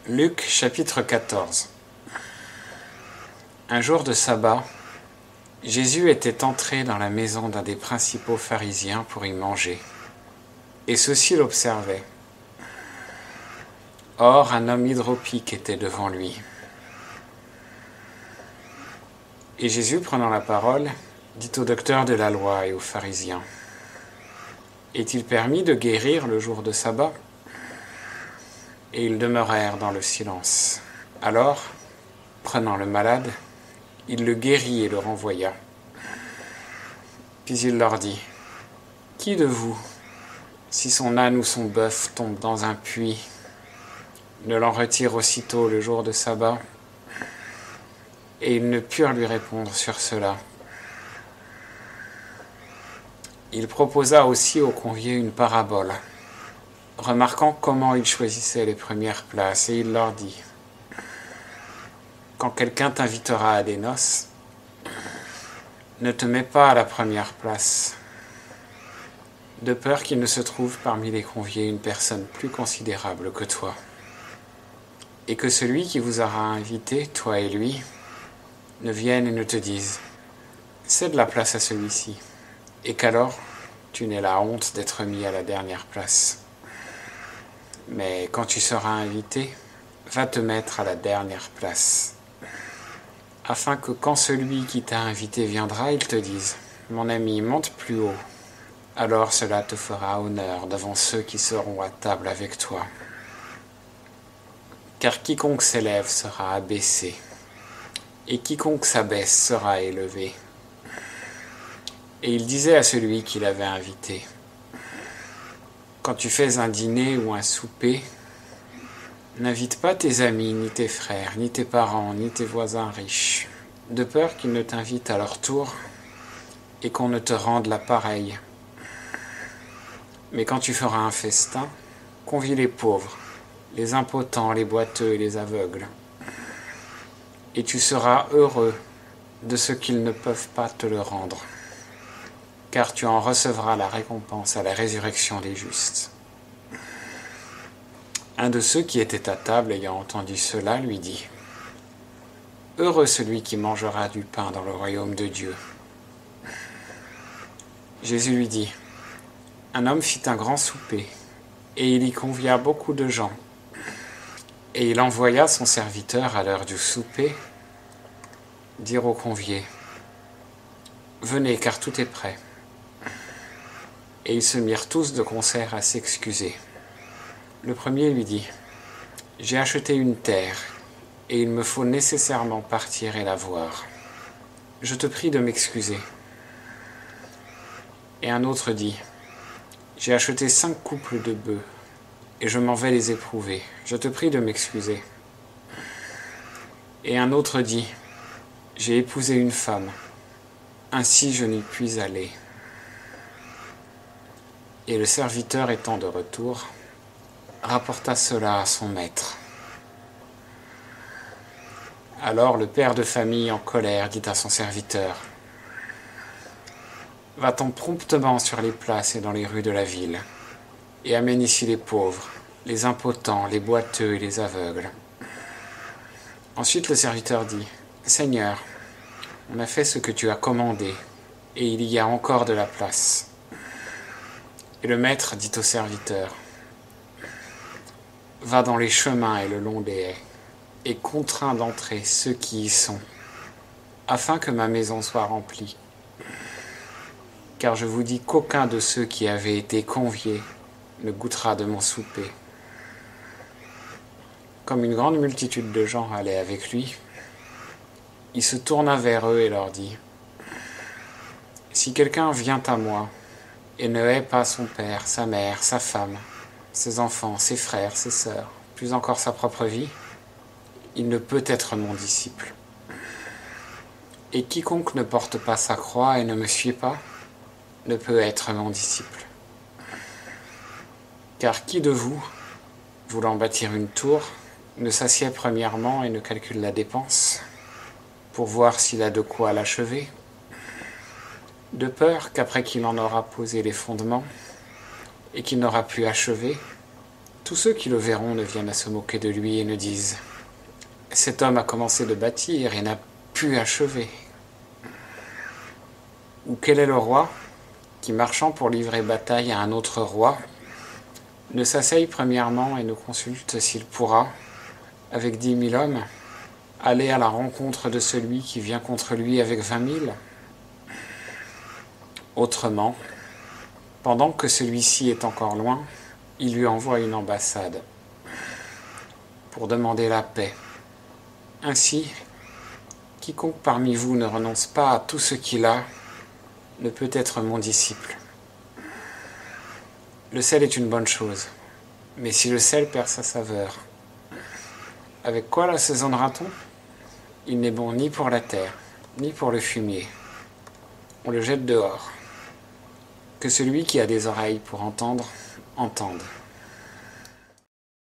Luc chapitre 14. Un jour de sabbat, Jésus était entré dans la maison d'un des principaux pharisiens pour y manger, et ceux-ci l'observaient. Or, un homme hydropique était devant lui. Et Jésus, prenant la parole, dit au docteur de la loi et aux pharisiens : Est-il permis de guérir le jour de sabbat ? Et ils demeurèrent dans le silence. Alors, prenant le malade, il le guérit et le renvoya. Puis il leur dit : Qui de vous, si son âne ou son bœuf tombe dans un puits, ne l'en retire aussitôt le jour de sabbat ? Et ils ne purent lui répondre sur cela. Il proposa aussi aux conviés une parabole, remarquant comment ils choisissaient les premières places, et il leur dit : Quand quelqu'un t'invitera à des noces, ne te mets pas à la première place, de peur qu'il ne se trouve parmi les conviés une personne plus considérable que toi, et que celui qui vous aura invité, toi et lui, ne vienne et ne te dise : cède la place à celui-ci, et qu'alors tu n'aies la honte d'être mis à la dernière place. Mais quand tu seras invité, va te mettre à la dernière place, afin que quand celui qui t'a invité viendra, il te dise : mon ami, monte plus haut. Alors cela te fera honneur devant ceux qui seront à table avec toi. Car quiconque s'élève sera abaissé, et quiconque s'abaisse sera élevé. Et il disait à celui qui l'avait invité : Quand tu fais un dîner ou un souper, n'invite pas tes amis, ni tes frères, ni tes parents, ni tes voisins riches, de peur qu'ils ne t'invitent à leur tour et qu'on ne te rende la pareille. Mais quand tu feras un festin, convie les pauvres, les impotents, les boiteux et les aveugles. Et tu seras heureux de ce qu'ils ne peuvent pas te le rendre, car tu en recevras la récompense à la résurrection des justes. Un de ceux qui étaient à table, ayant entendu cela, lui dit : Heureux celui qui mangera du pain dans le royaume de Dieu. Jésus lui dit : Un homme fit un grand souper, et il y convia beaucoup de gens. Et il envoya son serviteur à l'heure du souper dire aux conviés : Venez, car tout est prêt. Et ils se mirent tous de concert à s'excuser. Le premier lui dit : J'ai acheté une terre, et il me faut nécessairement partir et la voir. Je te prie de m'excuser. Et un autre dit : J'ai acheté 5 couples de bœufs, et je m'en vais les éprouver. Je te prie de m'excuser. Et un autre dit : J'ai épousé une femme, ainsi je n'y puis aller. Et le serviteur étant de retour, rapporta cela à son maître. Alors le père de famille, en colère, dit à son serviteur : Va-t'en promptement sur les places et dans les rues de la ville, et amène ici les pauvres, les impotents, les boiteux et les aveugles. Ensuite le serviteur dit : Seigneur, on a fait ce que tu as commandé, et il y a encore de la place. Et le maître dit au serviteur : Va dans les chemins et le long des haies, et contrains d'entrer ceux qui y sont, afin que ma maison soit remplie. Car je vous dis qu'aucun de ceux qui avaient été conviés ne goûtera de mon souper. Comme une grande multitude de gens allait avec lui, il se tourna vers eux et leur dit : Si quelqu'un vient à moi et ne hait pas son père, sa mère, sa femme, ses enfants, ses frères, ses sœurs, plus encore sa propre vie, il ne peut être mon disciple. Et quiconque ne porte pas sa croix et ne me suit pas, ne peut être mon disciple. Car qui de vous, voulant bâtir une tour, ne s'assied premièrement et ne calcule la dépense, pour voir s'il a de quoi l'achever, de peur qu'après qu'il en aura posé les fondements, et qu'il n'aura pu achever, Tous ceux qui le verront ne viennent à se moquer de lui et ne disent « Cet homme a commencé de bâtir et n'a pu achever ». Ou quel est le roi qui, marchant pour livrer bataille à un autre roi, ne s'asseye premièrement et ne consulte s'il pourra, avec 10 000 hommes, aller à la rencontre de celui qui vient contre lui avec 20 000 ? Autrement, pendant que celui-ci est encore loin, il lui envoie une ambassade pour demander la paix. Ainsi, quiconque parmi vous ne renonce pas à tout ce qu'il a ne peut être mon disciple. Le sel est une bonne chose, mais si le sel perd sa saveur, avec quoi l'assaisonnera-t-on ? Il n'est bon ni pour la terre, ni pour le fumier. On le jette dehors. Que celui qui a des oreilles pour entendre, entende.